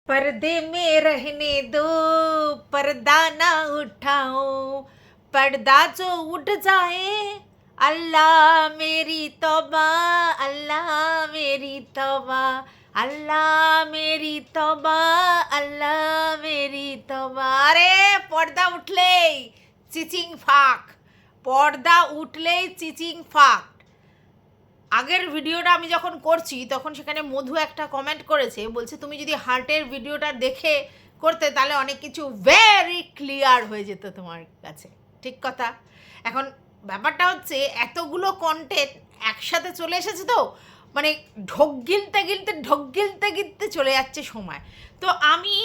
पर्दे में रहने दो, पर्दा ना उठाओ, पर्दा जो उठ जाए, अल्लाह मेरी तौबा, अल्लाह मेरी तौबा, अल्लाह मेरी तौबा, अल्लाह मेरी तौबा। আরে পর্দা উঠলেই চিচিং ফাঁক, পর্দা উঠলেই চিচিং ফাঁক। আগের ভিডিওটা আমি যখন করছি তখন সেখানে মধু একটা কমেন্ট করেছে, বলছে তুমি যদি হার্টের ভিডিওটা দেখে করতে তাহলে অনেক কিছু ভেরি ক্লিয়ার হয়ে যেত তোমার কাছে। ঠিক কথা। এখন ব্যাপারটা হচ্ছে এতগুলো কন্টেন্ট একসাথে চলে এসেছে, তো মানে ঢোক গিলতে চলে যাচ্ছে সময়। তো আমি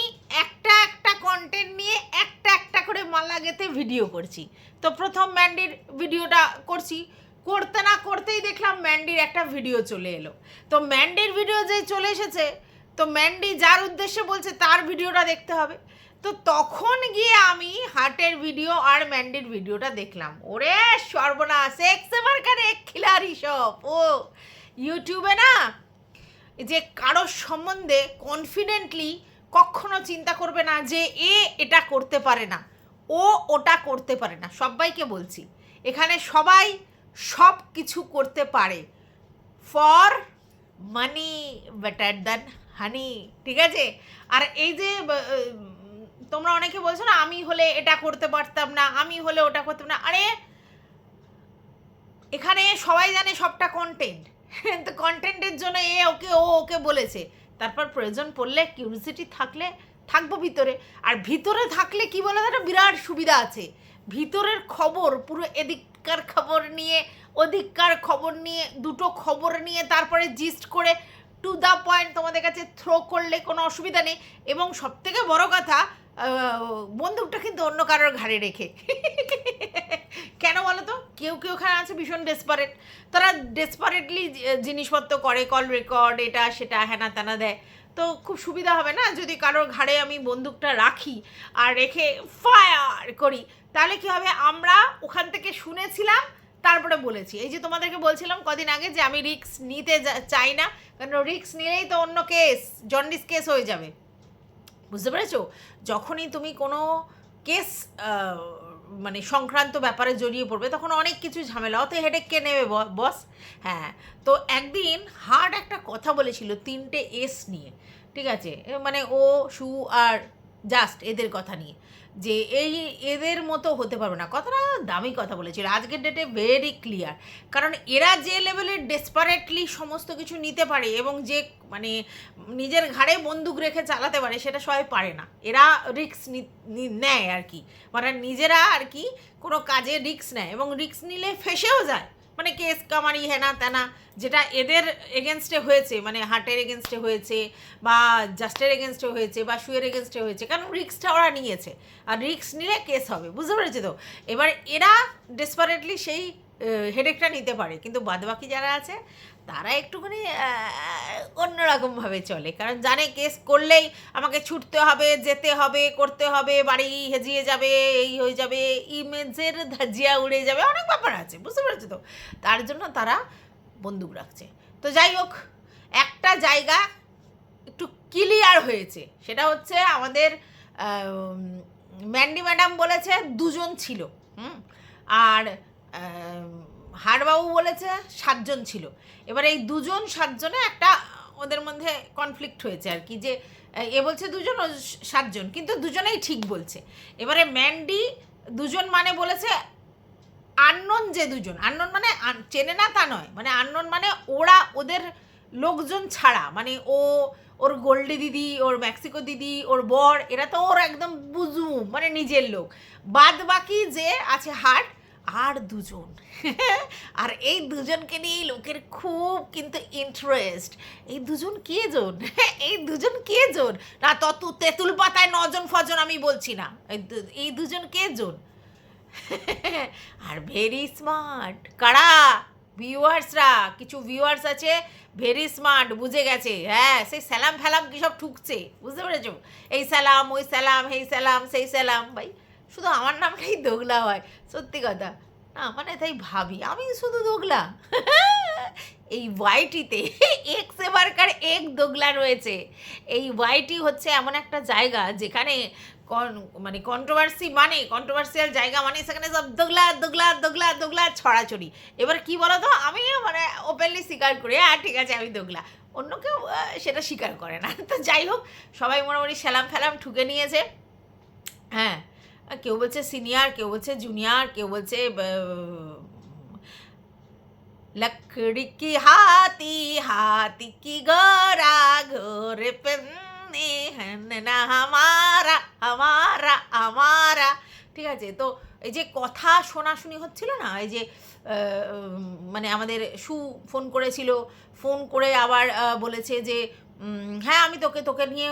একটা একটা কন্টেন্ট নিয়ে একটা একটা করে মালা গেঁথে ভিডিও করছি। তো প্রথম ম্যান্ডির ভিডিওটা করছি, করতে না করতেই দেখলাম ম্যান্ডির একটা ভিডিও চলে এলো। তো ম্যান্ডির ভিডিও যেই চলে এসেছে, তো ম্যান্ডি যার উদ্দেশ্যে বলছে তার ভিডিওটা দেখতে হবে। তো তখন গিয়ে আমি হার্টের ভিডিও আর ম্যান্ডির ভিডিওটা দেখলাম। ওরে সর্বনাশ, এক্সেবার কারে খিলাড়ি সব। ও ইউটিউবে না, যে কারোর সম্বন্ধে কনফিডেন্টলি কখনো চিন্তা করবে না যে এটা করতে পারে না, ও ওটা করতে পারে না। সবাইকে বলছি, এখানে সবাই সব কিছু করতে পারে, ফর মানি বেটার দ্যান হানি। ঠিক আছে। আর এই যে তোমরা অনেকে বলছো না আমি হলে এটা করতে পারতাম না, আমি হলে ওটা করতাম না। আরে এখানে সবাই জানে সবটা কন্টেন্ট, তো কন্টেন্টের জন্য ও ওকে বলেছে। তারপর প্রয়োজন পড়লে কিউরিসিটি থাকলে থাকবো ভিতরে। আর ভিতরে থাকলে কি বলে একটা বিরাট সুবিধা আছে, ভিতরের খবর পুরো এদিককার খবর নিয়ে ওদিককার খবর নিয়ে দুটো খবর নিয়ে তারপরে জিস্ট করে টু দ্য পয়েন্ট তোমাদের কাছে থ্রো করলে কোনো অসুবিধা নেই। এবং সবথেকে বড় কথা, বন্দুকটা কিন্তু অন্য কারোর ঘাড়ে রেখে। কেন বলো তো, কেউ কেউ ওখানে আছে ভীষণ ডেসপারেট, তারা ডেসপারেটলি জিনিসপত্র করে, কল রেকর্ড এটা সেটা হ্যানা ত্যানা দেয়। তো খুব সুবিধা হবে না যদি কারোর ঘাড়ে আমি বন্দুকটা রাখি আর রেখে ফায়ার করি, তাহলে কি হবে, আমরা ওখান থেকে শুনেছিলাম তারপরে বলেছি। এই যে তোমাদেরকে বলছিলাম কদিন আগে যে আমি রিস্ক নিতে চাই না, কারণ রিস্ক নিলেই তো অন্য কেস, জন্ডিস কেস হয়ে যাবে। বুঝতে পেরেছো? যখনই তুমি কোনো কেস মানে সংক্রান্ত ব্যাপারে জড়িয়ে পড়বে তখন অনেক কিছু ঝামেলা, অত হেডেক কে নেবে বস। হ্যাঁ, তো একদিন হার্ট একটা কথা বলেছিল 3টে এস নিয়ে। ঠিক আছে, মানে ও সু আর জাস্ট এদের কথা নিয়ে, যে এদের মতো হতে পারবে না। কথাটা দামি কথা বলেছিল, আজকের ডেটে ভেরি ক্লিয়ার। কারণ এরা যে লেভেলের ডেসপারেটলি সমস্ত কিছু নিতে পারে এবং যে মানে নিজের ঘাড়ে বন্দুক রেখে চালাতে পারে, সেটা সবাই পারে না। এরা রিস্ক নেয় আর কি, মানে নিজেরা আর কি কোনো কাজে রিস্ক নেয় এবং রিস্ক নিলে ফেসেও যায়, মানে কেস কামারি হেনা তেনা, যেটা এদের এগেনস্টে হয়েছে, মানে হার্টের এগেনস্টে হয়েছে বা জাস্টের এগেনস্টে হয়েছে বা শুয়ের এগেনস্টে হয়েছে, কারণ রিস্কটা ওরা নিয়েছে। আর রিস্ক নিলে কেস হবে, বুঝতে পেরেছে তো? এবার এরা ডেসপারেটলি সেই হেডেকটা নিতে পারে, কিন্তু বাদবাকি যারা আছে তারা একটুখানি অন্যরকমভাবে চলে, কারণ জানে কেস করলেই আমাকে ছুটতে হবে, যেতে হবে, করতে হবে, বাড়ি হেজিয়ে যাবে, এই হয়ে যাবে, ইমেজের ধাজিয়া উড়ে যাবে, অনেক ব্যাপার আছে, বুঝতে পেরেছো তো? তার জন্য তারা বন্দুক রাখছে। তো যাই হোক, একটা জায়গা একটু ক্লিয়ার হয়েছে, সেটা হচ্ছে আমাদের ম্যান্ডি ম্যাডাম বলেছে 2জন ছিল, আর হাড়বাবু বলেছে 7জন ছিল। এবার এই 2জন 7জনে একটা ওদের মধ্যে কনফ্লিক্ট হয়েছে আর কি, যে এ বলছে 2জন ও 7জন, কিন্তু দুজনেই ঠিক বলছে। এবারে ম্যান্ডি 2জন মানে বলেছে আননোন, যে 2জন আননোন মানে চেনে না তা নয়, মানে আননোন মানে ওরা ওদের লোকজন ছাড়া, মানে ওর গোল্ডি দিদি, ওর মেক্সিকো দিদি, ওর বর, এরা তো ওর একদম বুঝু, মানে নিজের লোক। বাদ বাকি যে আছে হার্ট আর 2জন। আর এই 2জনকে নিয়ে লোকের খুব কিন্তু ইন্টারেস্ট। এই 2জন কে জন? এই 2জন কে জন? না তেঁতুল পাতায় 9জন ফজন আমি বলছি না, এই 2জন কে জন? আর ভেরি স্মার্ট কারা? ভিউয়ার্সরা, কিছু ভিউয়ার্স আছে ভেরি স্মার্ট, বুঝে গেছে। হ্যাঁ, সেই স্যালাম ফ্যালাম কী সব ঠুকছে, বুঝতে পেরেছো? এই স্যালাম, ওই স্যালাম, এই স্যালাম, সেই স্যালাম। ভাই শুধু আমার নামটাই দোগলা হয়, সত্যি কথা। না মানে তাই ভাবি আমি শুধু দোগলা এই ওয়াইটিতে এক্স এবারকার এক দোগলা রয়েছে। এই ওয়াইটি হচ্ছে এমন একটা জায়গা যেখানে মানে কন্ট্রোভার্সিয়াল জায়গা মানে সেখানে সব দোগলা দোগলা দোগলা দোগলা ছড়াছড়ি। এবার কি বলো তো, আমি মানে ওপেনলি স্বীকার করি হ্যাঁ ঠিক আছে আমি দোগলা, অন্য কেউ সেটা স্বীকার করে না। তো যাই হোক, সবাই মোটামুটি স্যালাম ফ্যালাম ঠুকে নিয়েছে। হ্যাঁ, কেউ বলছে সিনিয়র, কেউ বলছে জুনিয়র, কেউ বলছে लकड़ी की हाथी हाथी की गोरा गोरे पे না হামারা হামারা আমারা। ঠিক আছে, তো এই যে কথা শোনাশুনি হচ্ছিল না, এই যে মানে আমাদের সু ফোন করেছিল, ফোন করে আবার বলেছে যে হ্যাঁ আমি তোকে তোকে নিয়ে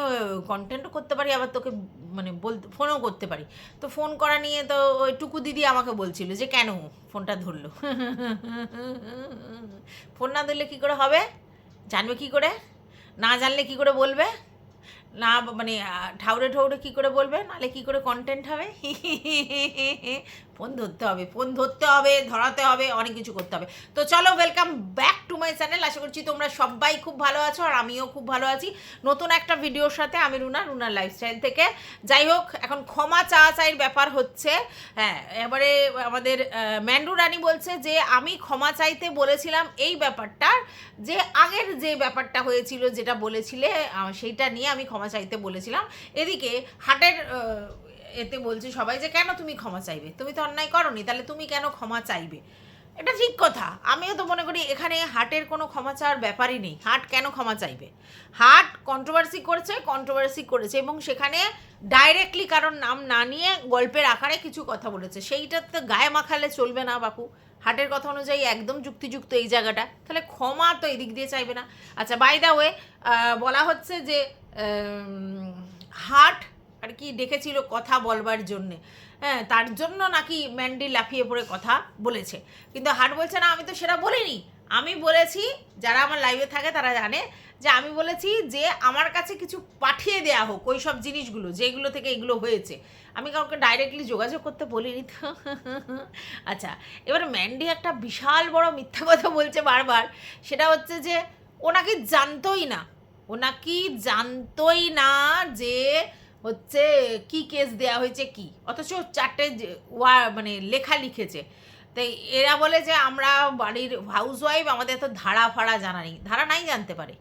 কন্টেন্টও করতে পারি, আবার তোকে মানে ফোনও করতে পারি। তো ফোন করা নিয়ে তো ওই টুকু দিদি আমাকে বলছিল যে কেন ফোনটা ধরলো। ফোন না ধরলে কী করে হবে, জানবে কী করে, না জানলে কী করে বলবে, না মানে ঠাউরে ঠাউরে কী করে বলবে, নাহলে কী করে কন্টেন্ট হবে। ফোন ধরতে হবে, ফোন ধরতে হবে, ধরাতে হবে, অনেক কিছু করতে হবে। তো চলো, welcome back to my channel. আশা করছি তোমরা সবাই খুব ভালো আছো, আর আমিও খুব ভালো আছি নতুন একটা ভিডিওর সাথে। আমি রুনার লাইফস্টাইল থেকে। যাই হোক, এখন ক্ষমা চাওয়ার ব্যাপার হচ্ছে। হ্যাঁ, এবারে আমাদের ম্যান্ডু রানী বলছে যে আমি ক্ষমা চাইতে বলেছিলাম এই ব্যাপারটার, যে আগের যে ব্যাপারটা হয়েছিল যেটা বলেছিলে সেইটা নিয়ে আমি ক্ষমা চাইতে বলেছিলাম। এদিকে হাটের এতে বলছে সবাই যে কেন তুমি ক্ষমা চাইবে, তুমি তো অন্যায় করোনি, তাহলে তুমি কেন ক্ষমা চাইবে। এটা ঠিক কথা, আমিও তো মনে করি এখানে হাটের কোনো ক্ষমা চাওয়ার ব্যাপারই নেই। হাট কেন ক্ষমা চাইবে? হাট কন্ট্রোভার্সি করেছে এবং সেখানে ডাইরেক্টলি কারোর নাম না নিয়ে গল্পের আকারে কিছু কথা বলেছে, সেইটা তো গায়ে মাখালে চলবে না বাপু। হাটের কথা অনুযায়ী একদম যুক্তিযুক্ত এই জায়গাটা, তাহলে ক্ষমা তো এদিক দিয়ে চাইবে না। আচ্ছা, বাই দ্য ওয়ে, বলা হচ্ছে যে হাট আর কি ডেকেছিল কথা বলবার জন্যে, হ্যাঁ তার জন্য নাকি ম্যান্ডি লাফিয়ে পড়ে কথা বলেছে। কিন্তু হাট বলছে না আমি তো সেটা বলিনি, আমি বলেছি, যারা আমার লাইভে থাকে তারা জানে যে আমি বলেছি যে আমার কাছে কিছু পাঠিয়ে দেওয়া হোক ওই সব জিনিসগুলো যেগুলো থেকে এগুলো হয়েছে, আমি কাউকে ডাইরেক্টলি যোগাযোগ করতে বলিনি তো। আচ্ছা, এবার ম্যান্ডি একটা বিশাল বড় মিথ্যা কথা বলছে বারবার, সেটা হচ্ছে যে ও নাকি জানতোই না যে হচ্ছে কি কেস দেয়া হয়েছে কি, অথচ 4টে মানে লেখা লিখেছে। তাই এরা বলে যে আমরা বাড়ির হাউসওয়াইফ, আমাদের তো ধারা ফাড়া জানা নেই। ধারা নাই জানতে পারে,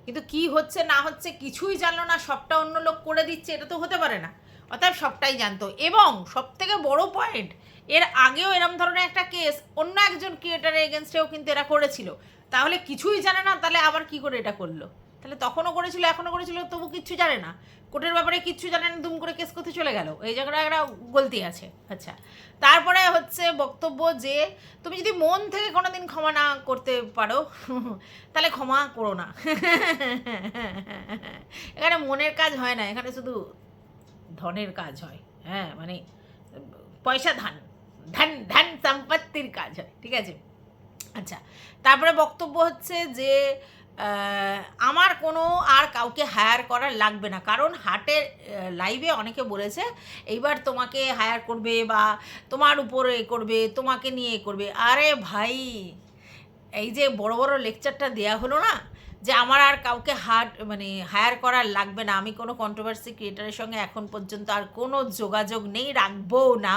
কিন্তু কি হচ্ছে না হচ্ছে কিছুই জানলো না, সবটা অন্য লোক করে দিচ্ছে, এটা তো হতে পারে না। অর্থাৎ সবটাই জানতো। এবং সবথেকে বড় পয়েন্ট, এর আগেও এরম ধরনের একটা কেস অন্য একজন ক্রিয়েটারের এগেনস্টেও কিন্তু এরা করেছিল। তাহলে কিছুই জানে না, তাহলে আবার কি করে এটা করলো? তাহলে তখনও করেছিল, এখনও করেছিল, তবু কিচ্ছু জানে না, কোর্টের ব্যাপারে কিচ্ছু জানে না, দুম করে কেস করতে চলে গেল। এই জায়গাটা একটা গলতি আছে। আচ্ছা, তারপরে হচ্ছে বক্তব্য যে তুমি যদি মন থেকে কোনো দিন ক্ষমা না করতে পারো তাহলে ক্ষমা করো না। এখানে মনের কাজ হয় না, এখানে শুধু ধনের কাজ হয়। হ্যাঁ, মানে পয়সা ধান সম্পত্তির কাজ হয়। ঠিক আছে। আচ্ছা, তারপরে বক্তব্য হচ্ছে যে আমার কোনো আর কাউকে হায়ার করা লাগবে না, কারণ হাটের লাইভে অনেকে বলেছে এইবার তোমাকে হায়ার করবে বা তোমার উপরে করবে, তোমাকে নিয়ে করবে। আরে ভাই, এই যে বড় বড় লেকচারটা দেয়া হলো না যে আমার আর কাউকে হায়ার করার লাগবে না, আমি কোনো কন্ট্রোভার্সি ক্রিয়েটারের সঙ্গে এখন পর্যন্ত আর কোনো যোগাযোগ নেই, রাখবও না।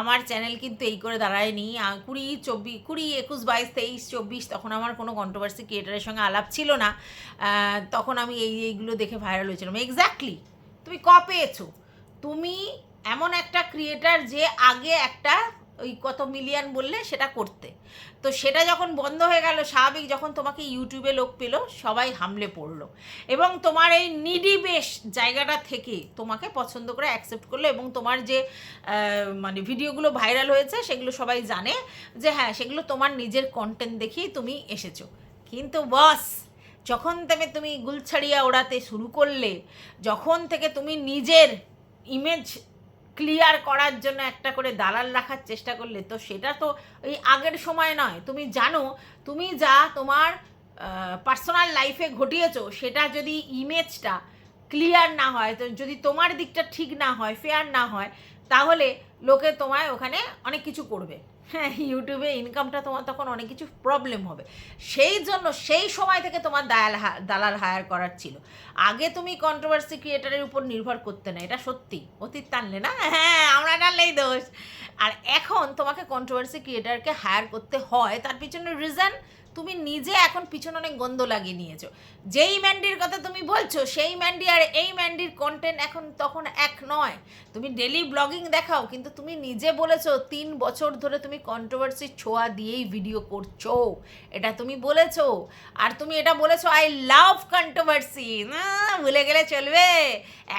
আমার চ্যানেল কিন্তু এই করে দাঁড়ায়নি। 20, 21, 22, 23, 24 তখন আমার কোনো কন্ট্রোভার্সি ক্রিয়েটারের সঙ্গে আলাপ ছিল না। তখন আমি এইগুলো দেখে ভাইরাল হয়েছিলাম। এক্স্যাক্টলি, তুমি পেয়েছো? তুমি এমন একটা ক্রিয়েটার যে আগে একটা ওই কত মিলিয়ন বললে সেটা করতে, তো সেটা যখন বন্ধ হয়ে গেল, স্বাভাবিক যখন তোমাকে ইউটিউবে লোক পেল, সবাই হামলে পড়লো এবং তোমার এই নিডি বেশ জায়গাটা থেকে তোমাকে পছন্দ করে অ্যাকসেপ্ট করলো এবং তোমার যে মানে ভিডিওগুলো ভাইরাল হয়েছে সেগুলো সবাই জানে যে হ্যাঁ সেগুলো তোমার নিজের কন্টেন্ট দেখেই তুমি এসেছো। কিন্তু বস, যখন থেকে তুমি গুলছাড়িয়া ওড়াতে শুরু করলে, যখন থেকে তুমি নিজের ইমেজ ক্লিয়ার করার জন্য একটা করে দালাল রাখার চেষ্টা করলে, তো সেটা তো এই আগের সময় নয়। তুমি জানো তুমি যা তোমার পার্সোনাল লাইফে ঘটিয়েছো, সেটা যদি ইমেজটা ক্লিয়ার না হয়, তো যদি তোমার দিকটা ঠিক না হয়, ফেয়ার না হয়, তাহলে লোকে তোমায় ওখানে অনেক কিছু করবে। হ্যাঁ, ইউটিউবে ইনকামটা তোমার তখন অনেক কিছু প্রবলেম হবে। সেই জন্য সেই সময় থেকে তোমার দালাল হায়ার করার ছিল। আগে তুমি কন্ট্রোভার্সি ক্রিয়েটারের উপর নির্ভর করতে না, এটা সত্যি। অতীত টানলে না, হ্যাঁ আমরা টানলেই দোষ। আর এখন তোমাকে কন্ট্রোভার্সি ক্রিয়েটারকে হায়ার করতে হয়, তার পিছনে রিজন তুমি নিজে এখন পিছনে অনেক গন্ধ লাগিয়ে নিয়েছো। যেই ম্যান্ডির কথা তুমি বলছো সেই ম্যান্ডি আর এই ম্যান্ডির কন্টেন্ট এখন তখন এক নয়। তুমি ডেলি ব্লগিং দেখাও, কিন্তু তুমি নিজে বলেছো 3 বছর ধরে তুমি কন্ট্রোভার্সির ছোঁয়া দিয়েই ভিডিও করছো, এটা তুমি বলেছো। আর তুমি এটা বলেছো আই লাভ কন্ট্রোভার্সি, না ভুলে গেলে চলবে।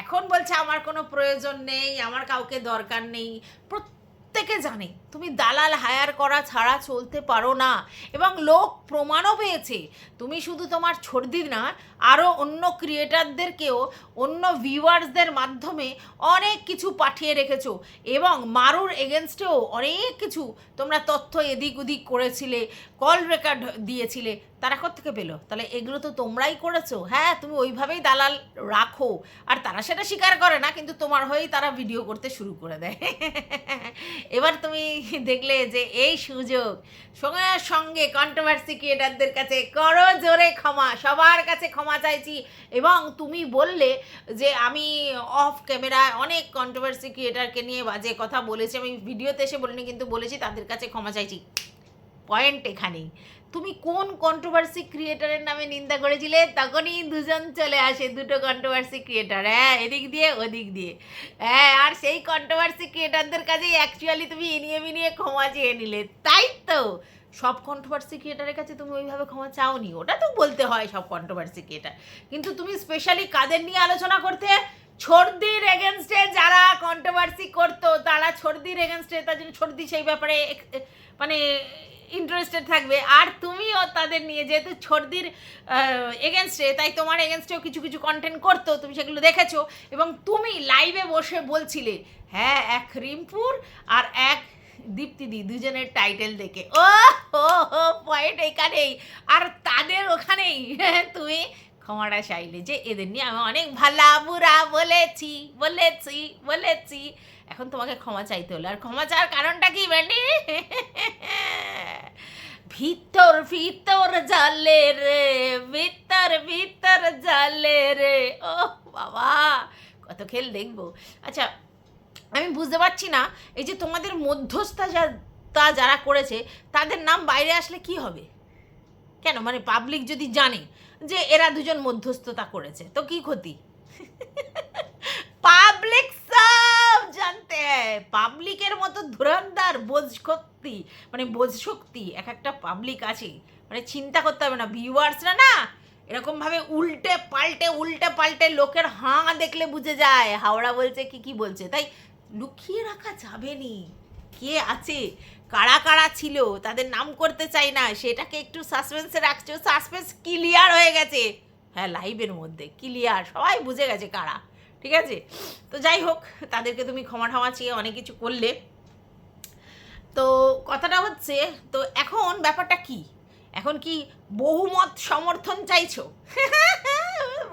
এখন বলছে আমার কোনো প্রয়োজন নেই, আমার কাউকে দরকার নেই। প্রত্যেকে জানে তুমি দালাল হায়ার করা ছাড়া চলতে পারো না, এবং লোক প্রমাণও পেয়েছে। তুমি শুধু তোমার ছর্দি না, আরও অন্য ক্রিয়েটারদেরকেও অন্য ভিউয়ার্সদের মাধ্যমে অনেক কিছু পাঠিয়ে রেখেছো, এবং মারুর এগেনস্টেও অনেক কিছু তোমরা তথ্য এদিক ওদিক করেছিলে, কল রেকর্ড দিয়েছিলে। তারা কোত্থেকে পেলো? তাহলে এগুলো তো তোমরাই করেছো। হ্যাঁ, তুমি ওইভাবেই দালাল রাখো, আর তারা সেটা স্বীকার করে না, কিন্তু তোমার হয়েই তারা ভিডিও করতে শুরু করে দেয়। এবার তুমি দেখলে যে এই সুযোগ, সঙ্গে সঙ্গে কন্ট্রোভার্সি ক্রিয়েটারদের কাছে করো জোরে ক্ষমা, সবার কাছে ক্ষমা চাইছি। এবং তুমি বললে যে আমি অফ ক্যামেরায় অনেক কন্ট্রোভার্সি ক্রিয়েটারকে নিয়ে বাজে কথা বলেছি, আমি ভিডিওতে এসে বলিনি, কিন্তু বলেছি তাদের কাছে ক্ষমা চাইছি। পয়েন্ট এখানেই। তুমি কোন কন্ট্রোভার্সি ক্রিয়েটারের নামে নিন্দা করেছিলে, তখনই দুজন চলে আসে, দুটো কন্ট্রোভার্সি ক্রিয়েটার, হ্যাঁ এদিক দিয়ে ওদিক দিয়ে। হ্যাঁ, আর সেই কন্ট্রোভার্সি ক্রিয়েটারদের কাছেই অ্যাকচুয়ালি তুমি ইনিয়ে বিনিয়ে ক্ষমা চেয়ে নিলে, তাই তো? সব কন্ট্রোভার্সি ক্রিয়েটারের কাছে তুমি ওইভাবে ক্ষমা চাওনি, ওটা তো বলতে হয় সব কন্ট্রোভার্সি ক্রিয়েটার। কিন্তু তুমি স্পেশালি কাদের নিয়ে আলোচনা করতে? ছর্দির এগেনস্টে যারা কন্ট্রোভার্সি করতো, তারা ছর্দির এগেনস্টে, তার জন্য ছর্দি সেই ব্যাপারে মানে ইন্টারেস্টেড থাকবে। আর তুমিও তাদের নিয়ে, যেহেতু ছর্দির এগেনস্টে, তাই তোমার এগেনস্টেও কিছু কিছু কন্টেন্ট করতো, তুমি সেগুলো দেখেছো। এবং তুমি লাইভে বসে বলছিলে, হ্যাঁ এক রিম্পুর আর এক দীপ্তিদি দুজনের টাইটেল দেখে, ও হো পয়েন্ট এখানেই। আর তাদের ওখানেই তুমি ক্ষমাটা চাইলে যে এদের নিয়ে আমি অনেক ভালা বুড়া বলেছি বলেছি বলেছি। এখন তোমাকে ক্ষমা চাইতে হলো, আর ক্ষমা চাওয়ার কারণটা কি ব্যান্ডি? ভিতর ভিতর জালে রে, ভিতর ভিতর জালে রে, ও বাবা কত খেল দেখবো। আচ্ছা, আমি বুঝতে পারছি না, এই যে তোমাদের মধ্যস্থতা যারা করেছে তাদের নাম বাইরে আসলে কি হবে? কেন, মানে পাবলিক যদি জানে যে এরা দুজন মধ্যস্থতা করেছে তো কি ক্ষতি? পাবলিক সব জানতে হয়। পাবলিকের মতো ধুরন্ধর বোঝ শক্তি এক একটা পাবলিক আছে, মানে চিন্তা করতে হবে না। ভিউয়ার্সরা না এরকমভাবে উল্টে পাল্টে লোকের হাঁ দেখলে বুঝে যায় হাওড়া বলছে কি বলছে। তাই লুকিয়ে রাখা যাবে নি কে আছে, কারা কারা ছিল, তাদের নাম করতে চাই না, সেটাকে একটু সাসপেন্সে রাখছো। সাসপেন্স ক্লিয়ার হয়ে গেছে, হ্যাঁ লাইভের মধ্যে ক্লিয়ার, সবাই বুঝে গেছে কারা। ঠিক আছে, তো যাই হোক, তাদেরকে তুমি ক্ষমা চেয়ে অনেক কিছু করলে। তো কথাটা হচ্ছে, তো এখন ব্যাপারটা কি? এখন কি বহুমত সমর্থন চাইছো?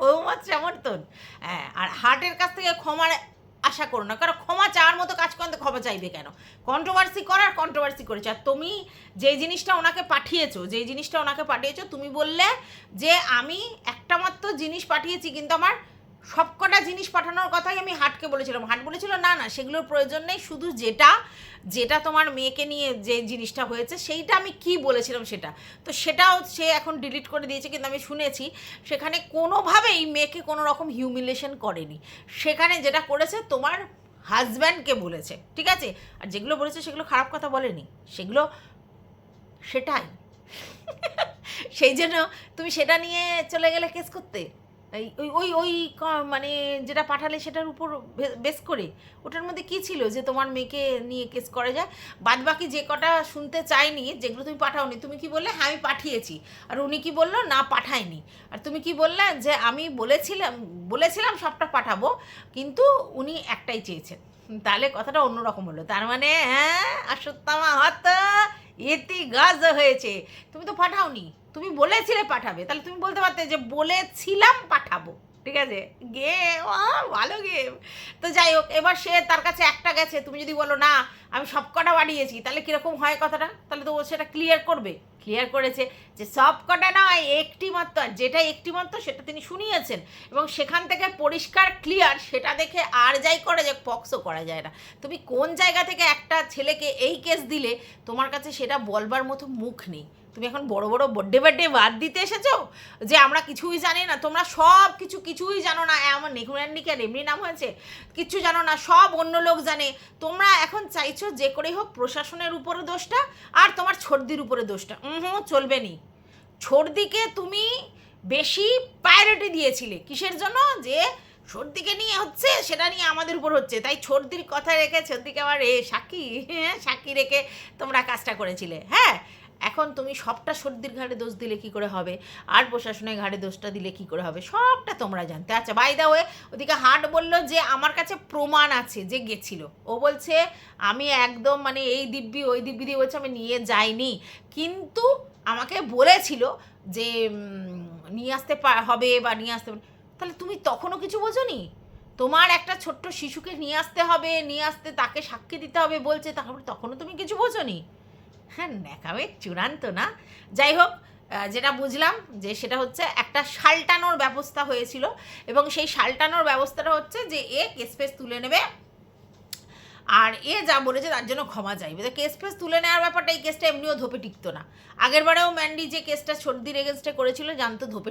বহুমত সমর্থন, হ্যাঁ। আর হার্টের কাছ থেকে ক্ষমার আশা করো না, কারণ ক্ষমা চাওয়ার মতো কাজ করতে ক্ষমা চাইবে কেন? কন্ট্রোভার্সি করেছো। আর তুমি যেই জিনিসটা ওনাকে পাঠিয়েছো, তুমি বললে যে আমি একটা মাত্র জিনিস পাঠিয়েছি, কিন্তু আমার সবকটা জিনিস পাঠানোর কথাই আমি হাটকে বলেছিলাম। হাট বলেছিল না সেগুলোর প্রয়োজন নেই, শুধু যেটা তোমার মেয়েকে নিয়ে যে জিনিসটা হয়েছে সেইটা আমি কি বলেছিলাম সেটা। তো সেটাও সে এখন ডিলিট করে দিয়েছে, কিন্তু আমি শুনেছি সেখানে কোনোভাবেই মেয়েকে কোনো রকম হিউমিলেশন করেনি। সেখানে যেটা করেছে তোমার হাজব্যান্ডকে বলেছে, ঠিক আছে? আর যেগুলো বলেছে সেগুলো খারাপ কথা বলেনি, সেটাই। সেই জন্য তুমি সেটা নিয়ে চলে গেলে কেস করতে, ওই মানে যেটা পাঠালে সেটার উপর বেস করে। ওটার মধ্যে কি ছিল যে তোমার মেয়েকে নিয়ে কেস করা যায়? বাদ বাকি যে কটা শুনতে চাইনি, যেগুলো তুমি পাঠাওনি, তুমি কি বললে? হ্যাঁ আমি পাঠিয়েছি। আর উনি কি বললো? না পাঠায়নি। আর তুমি কি বললে? যে আমি বলেছিলাম সবটা পাঠাবো, কিন্তু উনি একটাই চেয়েছেন। তাহলে কথাটা অন্যরকম হলো। তার মানে হ্যাঁ অশ্বত্থামা হত ইতি গাছ হয়েছে। তুমি তো পাঠাওনি, তুমি বলেছিলে পাঠাবে, তাহলে তুমি বলতে পারতে যে বলেছিলাম পাঠাবো। ঠিক আছে, গেম ভালো গেম। তো যাই হোক, এবার সে তার কাছে একটা গেছে, তুমি যদি বলো না আমি সব কটা বানিয়েছি, তাহলে কীরকম হয় কথাটা? তাহলে তো ও সেটা ক্লিয়ার করবে। ক্লিয়ার করেছে যে সব কটা নয়, একটি মাত্র, আর যেটা একটি মাত্র সেটা তিনি শুনিয়েছেন, এবং সেখান থেকে পরিষ্কার ক্লিয়ার, সেটা দেখে আর যাই করে যে পক্সও করা যায় না। তুমি কোন জায়গা থেকে একটা ছেলেকে এই কেস দিলে, তোমার কাছে সেটা বলবার মতো মুখ নেই। তুমি এখন বড় বড় বার্থডে বাদ দিতে এসেছো যে আমরা কিছুই জানি না? তোমরা সব কিছুই জানো না। আমার নেকুরান্ডিকার এমনি নাম হয়েছে, কিচ্ছু জানো না, সব অন্য লোক জানে। তোমরা এখন চাইছো যে করেই হোক প্রশাসনের উপরে দোষটা আর তোমার ছর্দির উপরে দোষটা। চলবে নি। ছর্দিকে তুমি বেশি প্রায়োরিটি দিয়েছিলে, কিসের জন্য? যে ছর্দিকে নিয়ে হচ্ছে, সেটা নিয়ে আমাদের উপর হচ্ছে, তাই ছর্দির কথা রেখে ছর্দিকে আবার সাক্ষী রেখে তোমরা কাজটা করেছিলে। হ্যাঁ, এখন তুমি সবটা সর্দির ঘাড়ে দোষ দিলে কি করে হবে, আর প্রশাসনের ঘাড়ে দোষটা দিলে কি করে হবে, সবটা তোমরা জানতে। আচ্ছা, বাই দা ওয়ে, ওদিকে হাট বললো যে আমার কাছে প্রমাণ আছে যে গেছিল। ও বলছে আমি একদম মানে এই দিব্যি ওই দিব্যি দিয়ে বলছে আমি নিয়ে যাইনি, কিন্তু আমাকে বলেছিল যে নিয়ে আসতে হবে বা নিয়ে আসতে। তাহলে তুমি তখনও কিছু বোঝোনি? তোমার একটা ছোট্ট শিশুকে নিয়ে আসতে হবে, নিয়ে আসতে তাকে সাক্ষী দিতে হবে বলছে, তারপর তখনও তুমি কিছু বোঝোনি? হ্যাঁ, ন্যাকামের চূড়ান্ত না। যাই হোক, যেটা বুঝলাম যে সেটা হচ্ছে একটা সালটানোর ব্যবস্থা হয়েছিল, এবং সেই সালটানোর ব্যবস্থাটা হচ্ছে যে এ কেস ফেস তুলে নেবে, আর এ যা বলেছে তার জন্য ক্ষমা চাইবে। তো কেস ফেস তুলে নেওয়ার ব্যাপারটা, এই কেসটা এমনিও ধোপে টিকতো না। আগেরবারেও ম্যান্ডি যে কেসটা ছর্দির এগেনস্টে করেছিল, জানতো ধোপে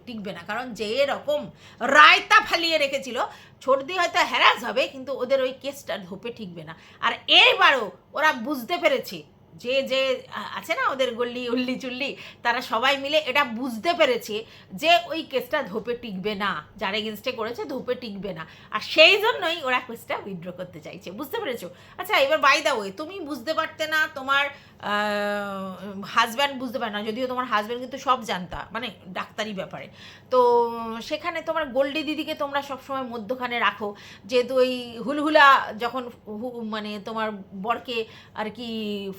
টিকবে না, কারণ যে এরকম রায়তা ফালিয়ে রেখেছিল, ছর্দি হয়তো হ্যারাস হবে কিন্তু ওদের ওই কেসটা ধোপে টিকবে না। আর এইবারও ওরা বুঝতে পেরেছে, যে যে আছে না ওদের গল্লি উল্লি চুল্লি, তারা সবাই মিলে এটা বুঝতে পেরেছে যে ওই কেসটা ধোপে টিকবে না, যার এগেনস্টে করেছে ধোপে টিকবে না, আর সেই জন্যই ওরা কেসটা উইথড্র করতে চাইছে। বুঝতে পেরেছো? আচ্ছা, এবার বাই দা ওয়ে, তুমি বুঝতে পারতে না, তোমার হাজব্যান্ড বুঝতে পারে না, যদিও তোমার হাজব্যান্ড কিন্তু সব জানতা, মানে ডাক্তারি ব্যাপারে। তো সেখানে তোমার গোল্ডি দিদিকে তোমরা সবসময় মধ্যখানে রাখো, যেহেতু ওই হুলহুলা যখন মানে তোমার বরকে আর কি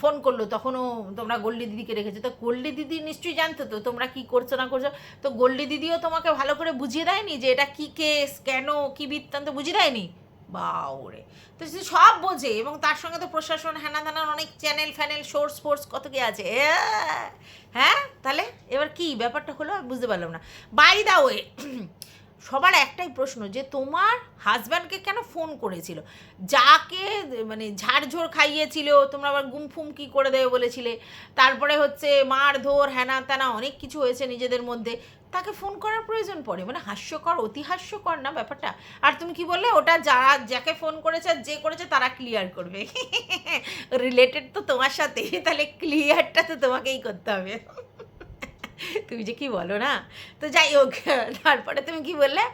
ফোন করলো, তখনও তোমরা গোল্ডি দিদিকে রেখেছো। তো গোল্ডি দিদি নিশ্চয়ই জানতো তো তোমরা কি করছো না করছো। তো গোল্ডি দিদিও তোমাকে ভালো করে বুঝিয়ে দেয়নি যে এটা কি কেস, কেন, কি বৃত্তান্ত বুঝিয়ে দেয়নি? বাউরে, তো সে সব বোঝে, এবং তার সঙ্গে তো প্রশাসন হ্যানা ত্যানার অনেক চ্যানেল ফ্যানেল সোর্স ফোর্স কত কি আছে। হ্যাঁ, তাহলে এবার কি ব্যাপারটা হলো বুঝতে পারলাম না। বাই দা ওয়ে, সবার একটাই প্রশ্ন যে তোমার হাজব্যান্ডকে কেন ফোন করেছিল? যাকে মানে ঝাড়ঝোড় খাইয়েছিল, তোমরা আবার গুমফুম কি করে দেবে বলেছিলে, তারপরে হচ্ছে মারধর হ্যানা ত্যানা অনেক কিছু হয়েছে নিজেদের মধ্যে, তাকে ফোন করার প্রয়োজন পড়ে? মানে হাস্যকর, অতি হাস্যকর না ব্যাপারটা? আর তুমি কি বললে ওটা যাকে ফোন করেছে যে করেছে তারা ক্লিয়ার করবে। রিলেটেড তো তোমার সাথে, তাহলে ক্লিয়ারটা তো তোমাকেই করতে হবে। তুমি যে কি বলো না। তো যাই হোক, তারপরে তুমি কি বললে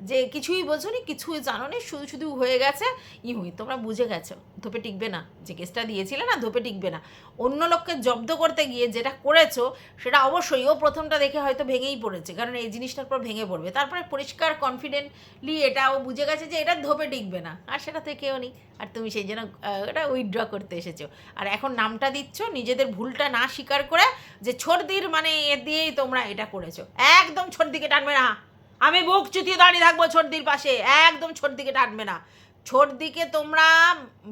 যে কিছুই বোঝোনি, কিছুই জানো নি, শুধু শুধু হয়ে গেছে ইহুই। তোমরা বুঝে গেছো ধোপে টিকবে না, যে কেসটা দিয়েছিলে না ধোপে টিকবে না। অন্য লোককে জব্দ করতে গিয়ে যেটা করেছো সেটা অবশ্যই ও প্রথমটা দেখে হয়তো ভেঙেই পড়েছে, কারণ এই জিনিসটার পর ভেঙে পড়বে। তারপরে পরিষ্কার কনফিডেন্টলি এটা ও বুঝে গেছে যে এটা ধোপে টিকবে না, আর সেটা তো কেউ নেই, আর তুমি সেই জন্য ওটা উইথড্র করতে এসেছো। আর এখন নামটা দিচ্ছ নিজেদের ভুলটা না স্বীকার করে, যে ছর্দির মানে এ দিয়েই তোমরা এটা করেছো। একদম ছর্দিকে টানবে না, আমি বুক চুতিয়ে দাঁড়িয়ে থাকবো ছর্দির পাশে, একদম ছর্দিকে টানবে না। ছর্দিকে তোমরা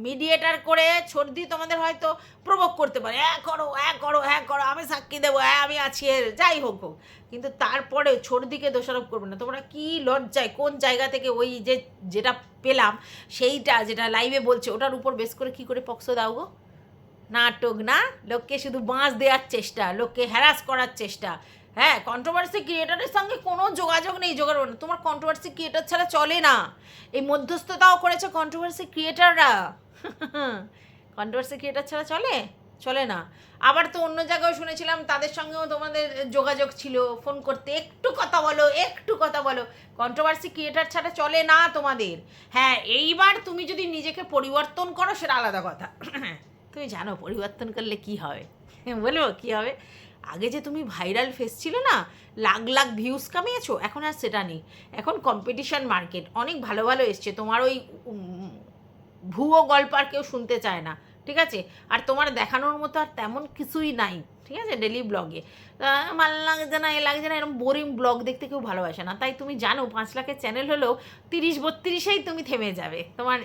মিডিয়েটার করে, ছর্দি তোমাদের হয়তো প্রভোগ করতে পারে, করো করো করো, আমি সাক্ষী দেবো, আমি আছি, যাই হোক হোক, কিন্তু তারপরে ছর্দিকে দোষারোপ করবে না। তোমরা কি লজ্জায় কোন জায়গা থেকে ওই যে যেটা পেলাম সেইটা যেটা লাইভে বলছে ওটার উপর বেস করে কি করে পক্স দাও গো? নাটক না, লোককে শুধু বাঁশ দেওয়ার চেষ্টা, লোককে হ্যারাস করার চেষ্টা। হ্যাঁ, কন্ট্রোভার্সি ক্রিয়েটারের সঙ্গে কোনো যোগাযোগ নেই, যোগাযোগ না, তোমার কন্ট্রোভার্সি ক্রিয়েটার ছাড়া চলে না। এই মধ্যস্থতাও করেছে কন্ট্রোভার্সি ক্রিয়েটাররা। কন্ট্রোভার্সি ক্রিয়েটার ছাড়া চলে? চলে না। আবার তো অন্য জায়গায় শুনেছিলাম তাদের সঙ্গেও তোমাদের যোগাযোগ ছিল, ফোন করতে, একটু কথা বলো, একটু কথা বলো। কন্ট্রোভার্সি ক্রিয়েটার ছাড়া চলে না তোমাদের। হ্যাঁ, এইবার তুমি যদি নিজেকে পরিবর্তন করো সেটা আলাদা কথা। তুমি জানো পরিবর্তন করলে কি হবে? বলবো কী হবে? আগে যে তুমি ভাইরাল ফেস ছিল না, লাখ লাখ ভিউজ কামিয়েছো, এখন আর সেটা নেই। এখন কম্পিটিশন মার্কেট, অনেক ভালো ভালো এসছে, তোমার ওই ভুয়ো গল্প আর কেউ শুনতে চায় না, ঠিক আছে? আর তোমার দেখানোর মতো আর তেমন কিছুই নাই। ঠিক আছে, ডেলি ব্লগে ভালো লাগছে না, এ লাগছে না, এরকম বোরিং ব্লগ দেখতে কেউ ভালোবাসে না। তাই তুমি জানো 5 লাখের চ্যানেল হলেও 30-32-এই তুমি থেমে যাবে তোমার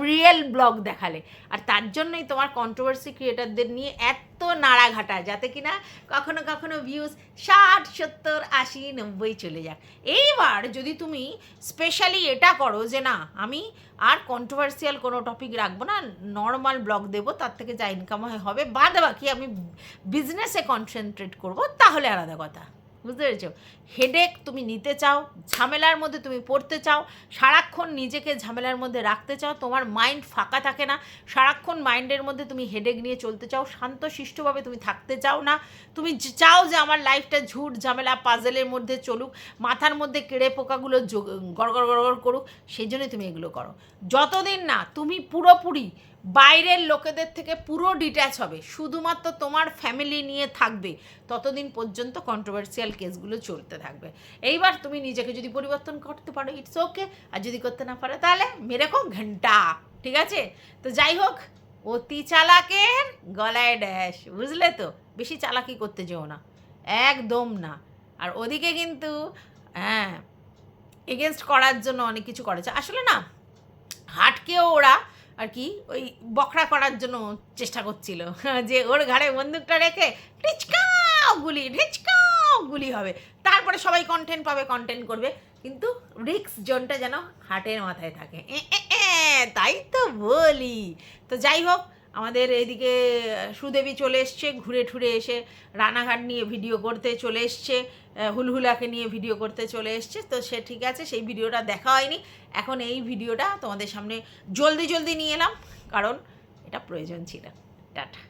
রিয়েল ব্লগ দেখালে। আর তার জন্যই তোমার কন্ট্রোভার্সি ক্রিয়েটারদের নিয়ে এত নাড়াঘাটা, যাতে কিনা কখনো কখনো ভিউজ 60, 70, 80, 90 চলে যাক। এইবার যদি তুমি স্পেশালি এটা করো যে না আমি আর কন্ট্রোভার্সিয়াল কোনো টপিক রাখবো না, নর্মাল ব্লগ দেবো, তার থেকে যা ইনকাম হবে বাদ বাকি আমি বিজনেসে কনসেন্ট্রেট করব, তাহলে আলাদা কথা। বুঝতে পেরেছো? হেডেক তুমি নিতে চাও, ঝামেলার মধ্যে তুমি পড়তে চাও, সারাক্ষণ নিজেকে ঝামেলার মধ্যে রাখতে চাও, তোমার মাইন্ড ফাঁকা থাকে না, সারাক্ষণ মাইন্ডের মধ্যে তুমি হেডেক নিয়ে চলতে চাও, শান্তশিষ্টভাবে তুমি থাকতে চাও না, তুমি চাও যে আমার লাইফটা ঝুট ঝামেলা পাজেলের মধ্যে চলুক, মাথার মধ্যে কেড়ে পোকাগুলো গড়গড় গড়গড় করুক, সেই জন্যই তুমি এগুলো করো। যতদিন না তুমি পুরোপুরি বাইরের লোকেদের থেকে পুরো ডিট্যাচ হবে, শুধুমাত্র তোমার ফ্যামিলি নিয়ে থাকবে, ততদিন পর্যন্ত কন্ট্রোভার্সিয়াল কেসগুলো চলতে থাকবে। এইবার তুমি নিজেকে যদি পরিবর্তন করতে পারো ইটস ওকে, আর যদি করতে না পারো তাহলে মেরে কো ঘন্টা। ঠিক আছে? তো যাই হোক, অতি চালাকের গলায় ড্যাশ, বুঝলে তো? বেশি চালাকি করতে যেও না, একদম না। আর ওদিকে কিন্তু হ্যাঁ এগেনস্ট করার জন্য অনেক কিছু করেছে, আসলে না হাটকেও ওরা আর কি ওই বকরা করার জন্য চেষ্টা করছিল, যে ওর ঘাড়ে বন্দুকটা রেখে ঢিচকাও গুলি হবে, তারপরে সবাই কন্টেন্ট পাবে, কন্টেন্ট করবে, কিন্তু রিক্স জোনটা যেন হাটের মাথায় থাকে। তাই তো বলি। তো যাই হোক, আমাদের এইদিকে সুদেবী চলে এসছে, ঘুরে ঠুরে এসে রানাঘাট নিয়ে ভিডিও করতে চলে এসছে, হুলহুলাকে নিয়ে ভিডিও করতে চলে এসছে। তো সে ঠিক আছে, সেই ভিডিওটা দেখা হয়নি, এখন এই ভিডিওটা তোমাদের সামনে জলদি জলদি নিয়ে এলাম, কারণ এটা প্রয়োজন ছিল। টাটা।